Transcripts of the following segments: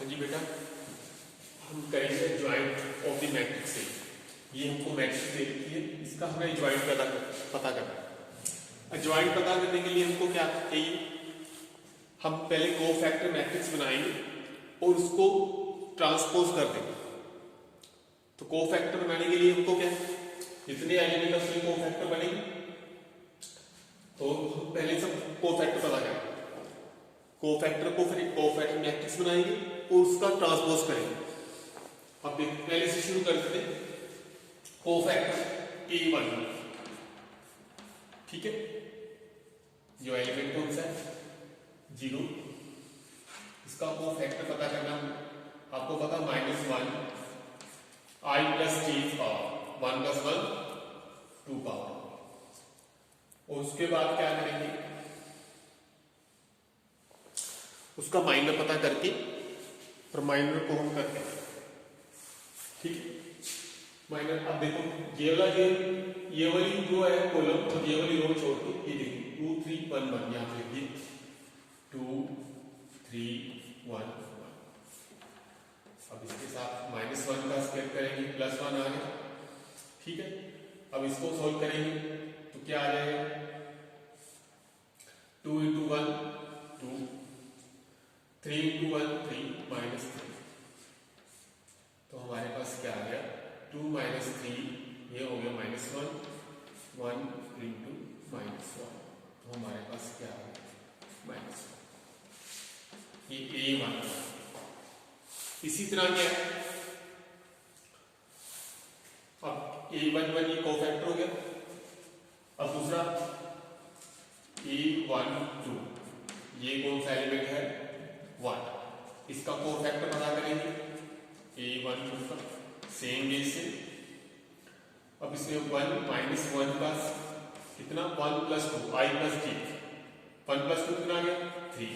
हाँ जी बेटा, हम करेंगे ज्वाइंट ऑफ द मैट्रिक्स से। ये हमको मैट्रिक्स दे रखी है, इसका हमें ज्वाइंट पता करना है। ज्वाइंट पता करने के लिए हमको क्या चाहिए, हम पहले कोफैक्टर मैट्रिक्स बनाएंगे और उसको ट्रांसपोज कर देंगे। तो कोफैक्टर बनाने के लिए हमको क्या, जितने एलिमेंट है उसमें कोफैक्टर बनेंगे, तो हम पहले सब कोफैक्टर पता करेंगे। कोफैक्टर को फिर कोफैक्टर मैट्रिक्स बनाएंगे और उसका ट्रांसपोज करेंगे। अब पहले से शुरू करते हैं। कोफैक्टर A1, ठीक है, जो एलिमेंट कौन सा है 0, इसका कोफैक्टर पता करना आपको पता -1 I + j पावर 1 + 1 2 पावर। और उसके बाद क्या करेंगे, उसका माइनर पता करके और माइनर को हम करते हैं, ठीक है। माइनर अब देखो ये वाली जो है कॉलम और ये वाली रो छोड़ के ये देखो 2 3 1 1 यहां पे लिखिए 2 3 1 1। अब इसके साथ -1 का स्क्वायर करेंगे, +1 आ गया, ठीक है। अब इसको सॉल्व करेंगे तो क्या आ जाएगा, 2 × 1 2, 3 × 1 3 -3। तो हमारे पास क्या आ गया 2 - 3, ये हो गया -1 1 × -1। तो हमारे पास क्या आ गया -1, ये A1। इसी तरह क्या है, अब A1 1 ये कोफैक्टर हो गया। अब दूसरा A1 2, ये कौन सा एलिमेंट है 1, इसका कोफैक्टर पता करेंगे A1 2 का सेम वे से। अब इसमें 1 -1 का कितना 1 + 2 I + j, 1 + 2 कितना आ गया 3।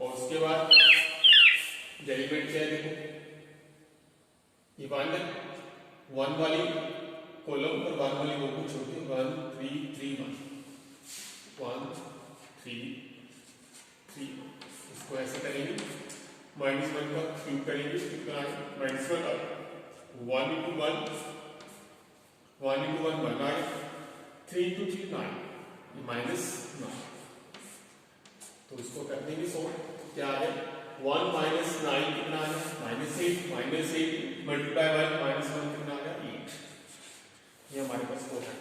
और उसके बाद एलिमेंट क्या है देखो, ये 1 वाली कॉलम और 1 वाली रो को छोड़ के 1 3 3 1 1 3 3। इसको ऐसे करेंगे, -1 का क्यूब करेंगे, कितना आएगा -1 × 1 × 1 1 × 1 1 आएगा, 3 × 3 9, -9। तो इसको कर देंगे सॉल्व, क्या आ गया 1 - 9 कितना आ गया -8 × 1 कितना आ गया 8। ये हमारे पास हो है।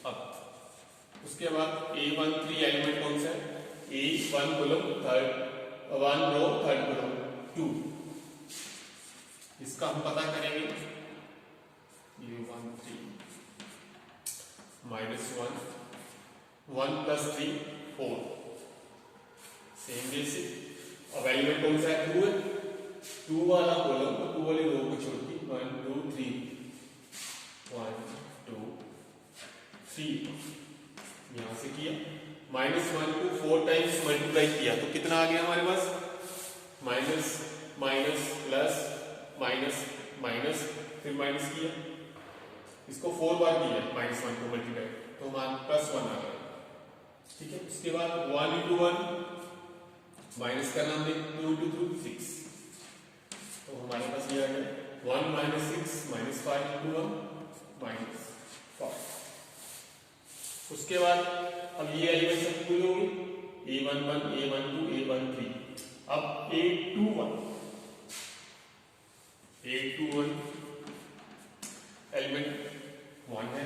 अब उसके बाद A1 3 एलिमेंट कौन सा है, A1 कॉलम 1 रो 3 कॉलम 2, इसका हम पता करेंगे A1 3 -1 1 + 3 4, सेम जैसे। अब एलिमेंट कौन सा है 2 है, 2 वाला कॉलम और 2 वाली रो को छोड़ के 1 2 3 1 2 3 यहां से किया, -1 को 4 टाइम्स मल्टीप्लाई किया तो कितना आ गया हमारे पास, minus minus plus minus minus, फिर माइनस किया, इसको 4 बार किया -1 को मल्टीप्लाई, तो हमारा +1 आ गया, ठीक है। उसके बाद 1 × 1 माइनस करना हमने 2 × 2 6, तो हमारे पास ये आ गया 1 - 6 -5 × 1 -5। उसके बाद अब ये एलिमेंट सब पूरे हो गए, A1 1 A1 2 A1 3। अब A2 1 एलिमेंट 1 है,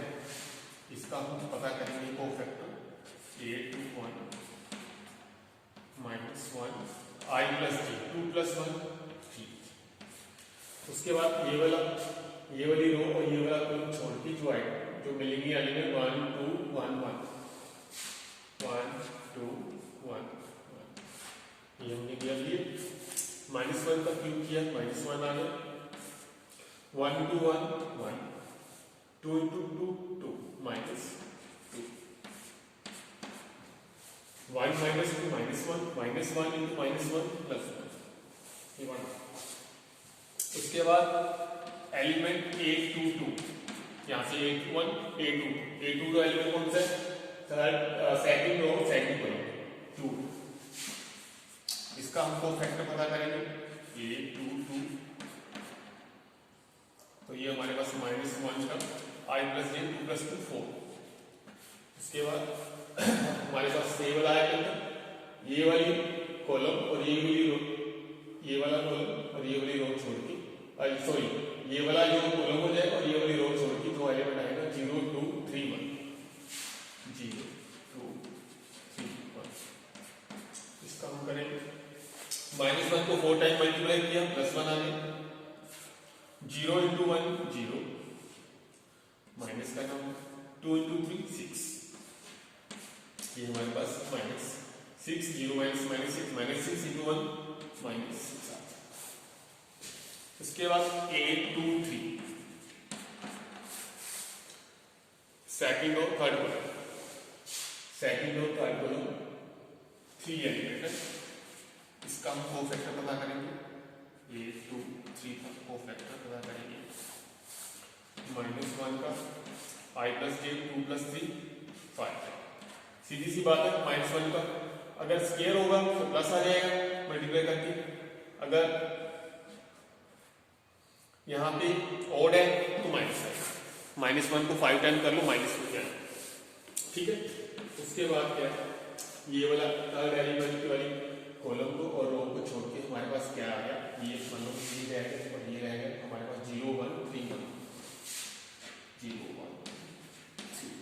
इसका हम पता करेंगे कोफैक्टर A2 1 -1 I + j 2 + 1 3। उसके बाद ये वाली रो और ये वाला कॉलम छोड़ के जो मिलेंगे एलिमेंट 1 2 1 1 1 2 1 1, ये हमने किया लिए, -1 का क्यूब किया -1 आ गया, 1 × 1 1 2 × 2 2 -2 1 -2 -1 -1 × -1 +1, ये 1। उसके बाद एलिमेंट A2 2, यहाँ से A1 A2 का एलिमेंट कौन सा है, सेकंड रो सेकंड कॉलम 2, इसका हम कोफैक्टर पता करेंगे a 2 2, तो ये हमारे पास -1 का I + j 2 + 2 4। इसके बाद हमारे पास ये वाला आया क्या, ये वाली कॉलम और ये वाली रो, ये वाला कॉलम और ये वाली रो छोड़ के, सॉरी ये वाला जो कॉलम हो जाएगा और ये वाली रो छोड़ के दो एलिमेंट आएगा 0 2 3 1, 0 2 3 1। इसका हम करेंगे -1 को 4 टाइम मल्टीप्लाई किया +1 आ गया, 0 × 1 0, माइनस का नाम 2 × 3 6, ये हमारे पास -6 0 -6 -6 × 1 -6 आता है। इसके बाद 8 2 3, सेकंड और थर्ड कॉलम, सेकंड और थर्ड कॉलम 3 एलिमेंट है। इसका हम कोफैक्टर पता करेंगे, 8 2 3 का कोफैक्टर पता करेंगे, -1 का I + j 2 + 3 5। सीधी सी बात है, -1 का अगर स्क्वायर होगा तो प्लस आ जाएगा मल्टीप्लाई करके, अगर यहाँ पे ऑड है तो माइनस आएगा, -1 को 5 टाइम कर लो माइनस हो जाएगा, ठीक है। उसके बाद क्या है, ये वाला थर्ड एलिमेंट वाली कॉलम को और रो को छोड़ के हमारे पास क्या आ गया, ये मतलब ये रहेगा और ये रहेगा हमारे पास 0 1 3 1, 0 1 3।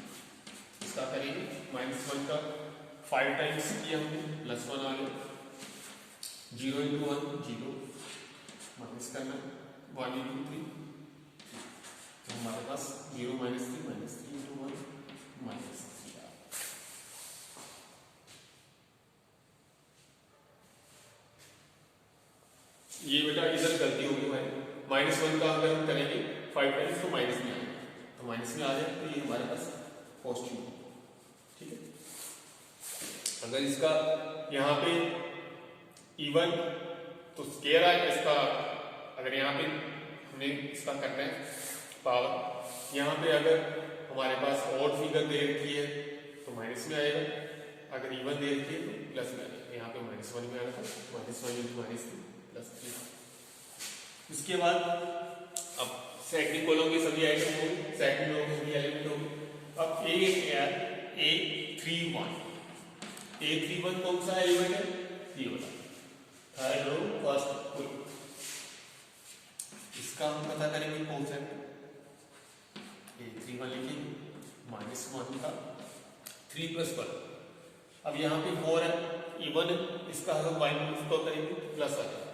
इसका करेंगे -1 का 5 टाइम्स किया हमने, +1 आ गया, 0 × 1 0, माइनस करना 1 × 3, तो हमारे पास 0 -3 -3 × 1 -3। ये बेटा इधर गलती होगी भाई, -1 का अगर हम करेंगे 5 टाइम्स तो माइनस में आएगा, तो माइनस में आ जाए तो ये हमारे पास पॉजिटिव, ठीक है। अगर इसका यहाँ पे इवन तो स्क्वायर है इसका, अगर यहाँ पे हमने इसका करना है पावर, यहाँ पे अगर हमारे पास और फिगर दे रखी है तो माइनस में आएगा, अगर इवन दे रखी है तो प्लस में आएगा, यहाँ पे -1 में आएगा, -1 × -3 +3। इसके बाद अब सेकंड कॉलम के सभी आइटम हो गए, सेकंड रो के सभी एलिमेंट हो गए। अब A31 कौन सा एलिमेंट है, ये वाला थर्ड रो फर्स्ट कॉलम, इसका हम पता करेंगे कोफैक्टर, A31 लिखेंगे, -1 का 3 + 1, अब यहाँ पे 4 है, इवन इसका हम माइनस को करेंगे प्लस आ जाएगा।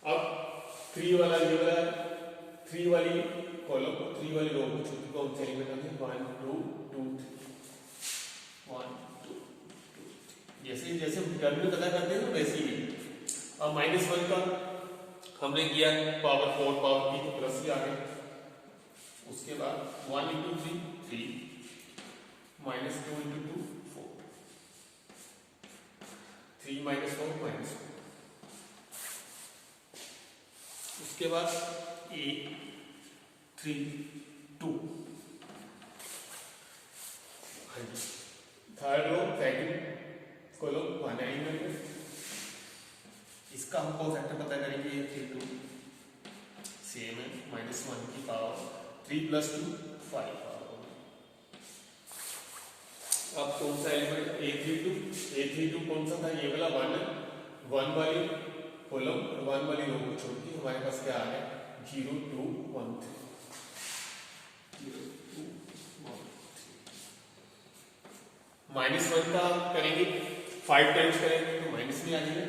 अब 3 वाला ये वाला 3 वाली कॉलम 3 वाली रो को छोटी कौन से एलिमेंट होंगे, 1 2 2 3, 1 2 2 3, जैसे जैसे टर्म में पता करते हैं वैसे ही। अब -1 का हमने किया पावर 4 पावर की तो प्लस भी आ गया, उसके बाद 1 × 3 3, -2 × 2 4, 3 - 4 -4। उसके बाद A32, third row second column 1 element, इसका हम कोफैक्टर पता करेंगे, A32 सेम है, -1 की पावर 3 + 2 5 पावर। अब कौन सा एलिमेंट A32 कौन सा था, ये वाला 1 है, 1 वाली कॉलम और 1 वाली रो को छोड़ के हमारे पास क्या आ गया, 0 2 1 3, 0 2 1 3। -1 का करेंगे 5 टाइम्स करेंगे तो माइनस में आ जाएगा,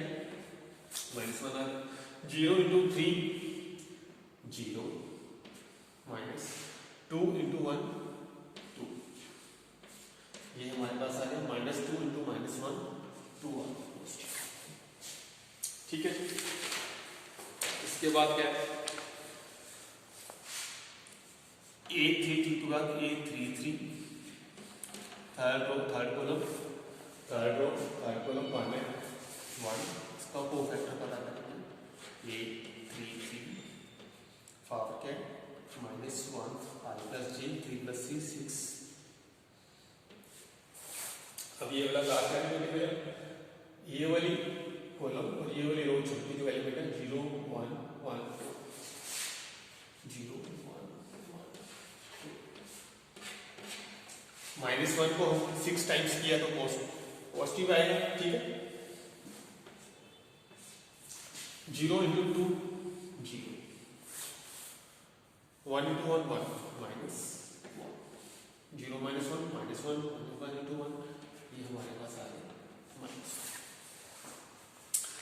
-1 आ गया, 0 × 3 0, -2 × 1 2, ये हमारे पास आ गया -2 × -1 2 1, ठीक है। इसके बाद क्या है, A33 के बाद A33 थर्ड कॉलम 1 है, 1, इसका कोफैक्टर पता करेंगे, A33 पावर क्या है, -1 I + j 3 + 3 6। अब ये वाला लास्ट एलिमेंट है, ये वाली कॉलम और ये वाली रो छोटी जो एलिमेंट है 0 1 1 0 1 -1 को हम 6 टाइम्स किया तो पॉजिटिव आएगा, ठीक है। 0 into 2 0 1 into 1 1 minus 0 minus 1 minus 1 1 into 1, ये हमारे पास आ गया माइनस।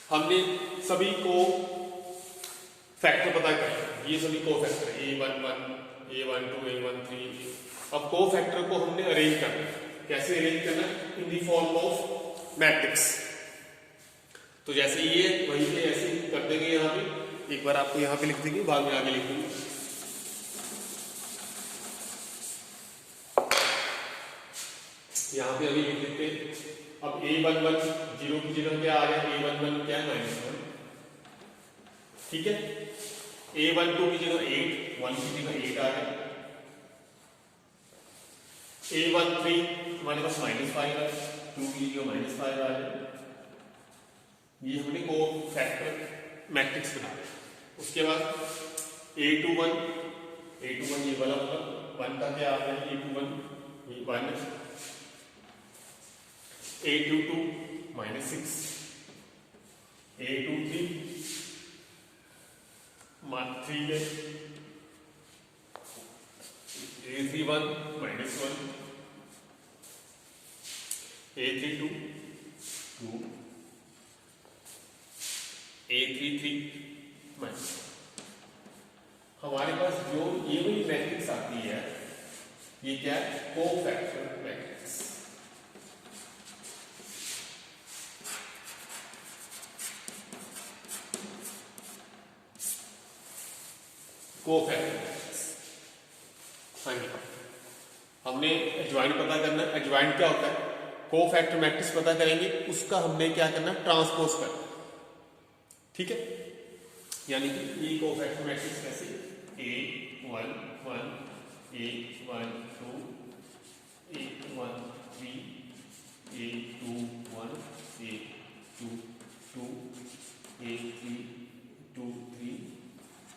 हमने सभी को फैक्टर पता कर, ये सभी को फैक्टर a11 a12 a13। अब को फैक्टर को हमने अरेंज करना, कैसे अरेंज करना, in the form of matrix. तो जैसे ये वहीं पे ऐसे कर देंगे, यहाँ पे एक बार आपको यहाँ पे लिख देंगे, बाद में आगे लिख देंगे। यहाँ पे अभी लिख देते हैं। अब a11 0 की जगह क्या आ गया, a11 क्या है -1, ठीक है। a12 की जगह 8, 1 की जगह 8 आ गया। a13 हमारे पास -5 है, 2 की जगह -5 आ गया। ये हमने को फैक्टर मैट्रिक्स बना दिया। उसके बाद a21 ये वाला होगा, 1 का क्या आ गया, a21 ये 1, a22 -6, a23 3 है, a31 -1, a32 2, a33 -1। हमारे पास जो ये वाली मैट्रिक्स आती है, ये क्या है, कोफैक्टर मैट्रिक्स। कोफैक्टर मैट्रिक्स, हाँ जी। हमने एडजॉइंट पता करना है। एडजॉइंट क्या होता है, कोफैक्टर मैट्रिक्स पता करेंगे, उसका हमने क्या करना है, ट्रांसपोज करना, ठीक है। यानी कि ये कोफैक्टर मैट्रिक्स कैसे, a11 a12 a13 a21 a22 a323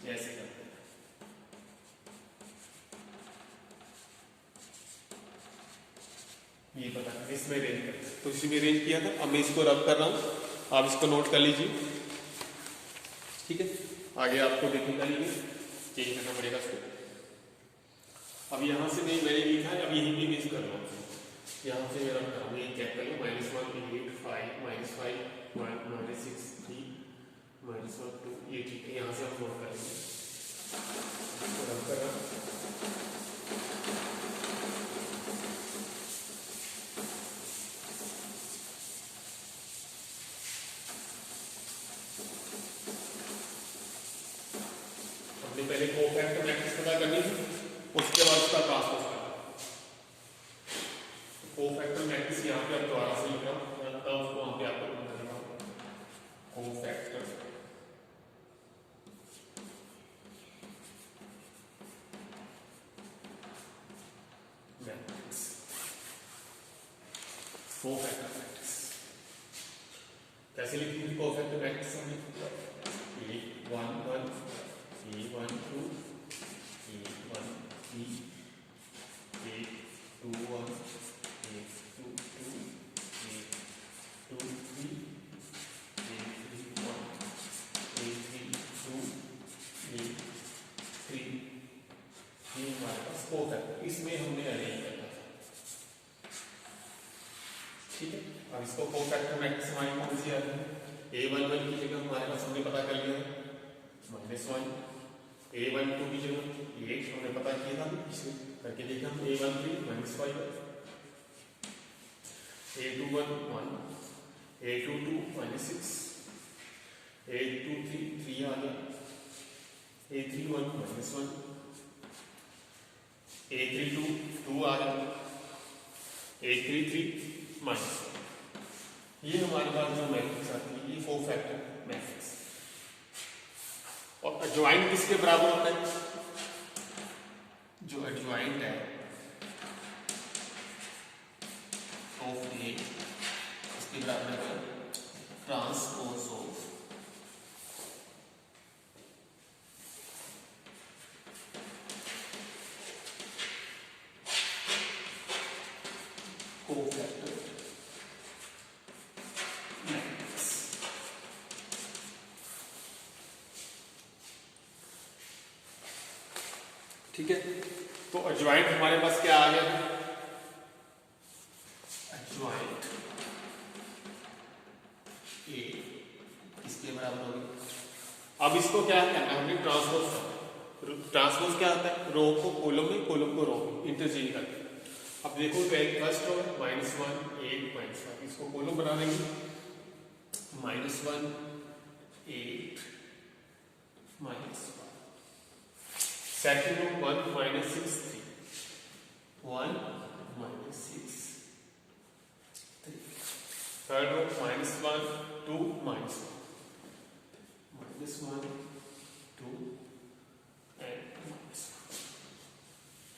ऐसे करते हैं। ये पता है, इसमें रेंज करते हैं, तो इसी में रेंज किया था। अब मैं इसको रब कर रहा हूं, आप इसको नोट कर लीजिए, ठीक है। आगे आपको देखने का चेंज करना पड़ेगा इसको। अब यहाँ से नहीं मैंने लिखा है, अब यहीं भी मिस कर लो, यहाँ से मेरा काम ये क्या करें, -1 8 5 -5 1 -6 3 -1 2, ये ठीक है। यहाँ से हम नोट करेंगे, रब कर रहा हूँ। पहले कोफैक्टर मैट्रिक्स पता करनी है, उसके बाद उसका ट्रांसपोज करना। कोफैक्टर मैट्रिक्स यहाँ पे आप दोबारा से लिख रहा हूँ, उसको वहां पे आपको बता रहा हूँ। कोफैक्टर मैट्रिक्स, कोफैक्टर मैट्रिक्स कैसे लिखते हैं, कोफैक्टर मैट्रिक्स हमने a11 a12 a13 a21 a22 a23 a31 a32 a33, ये हमारे पास कोफैक्टर, इसमें हमने अरेंज करना था, ठीक है। अब इसको कोफैक्टर मैट्रिक्स हमारी कौन सी आती है, a11 की जगह हमारे पास हमने पता कर लिया -1, a12 की जगह 8 हमने पता किया था, इसको करके देखा हम, a13 -5, a21 1, a22 -6, a23 3 आ गया, a31 -1, a32 2 आ गया, a33 -1। ये हमारे पास जो मैट्रिक्स आती है, ये कोफैक्टर मैट्रिक्स। और एडजॉइंट किसके बराबर होता है, जो एडजॉइंट है ऑफ ए, इसके बराबर है कोफैक्टर मैट्रिक्स। ठीक है, तो एडजॉइंट हमारे पास क्या आ गया? एडजॉइंट ए इसके बराबर होगी। अब इसको क्या करना है, हमने ट्रांसपोज करना है। ट्रांसपोज क्या होता है? रो को कॉलम में, कॉलम को रो में इंटरचेंज करते हैं। अब देखो फर्स्ट रो -1 8 -1, इसको कॉलम बना देंगे -1 8 -1। Second row 1 -6 3 1 -6 3। Third row -1 2 -1 -1 2 and -1।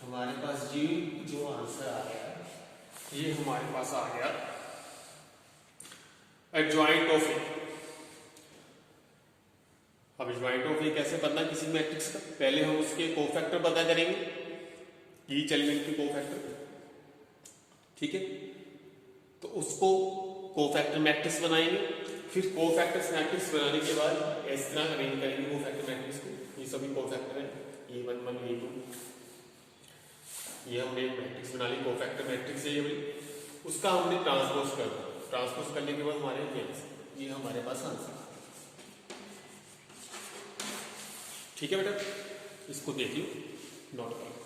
हमारे पास जी जो आंसर आ गया ये हमारे पास आ गया एडजॉइंट ऑफ ए। अब एडजॉइंट ऑफ ए कैसे पता किसी मैट्रिक्स का? पहले हम उसके कोफैक्टर पता करेंगे, ईच एलिमेंट के कोफैक्टर। ठीक है, तो उसको कोफैक्टर मैट्रिक्स बनाएंगे। फिर कोफैक्टर मैट्रिक्स बनाने के बाद इस तरह अरेंज करेंगे कोफैक्टर मैट्रिक्स को। ये सभी कोफैक्टर है, A1 1 A2, ये हमने मैट्रिक्स बना ली, कोफैक्टर मैट्रिक्स है ये वाली। उसका हमने ट्रांसपोज कर दिया। ट्रांसपोज करने के बाद हमारे ये हमारे पास आंसर। ठीक है बेटा, इसको देखिए, नोट करो।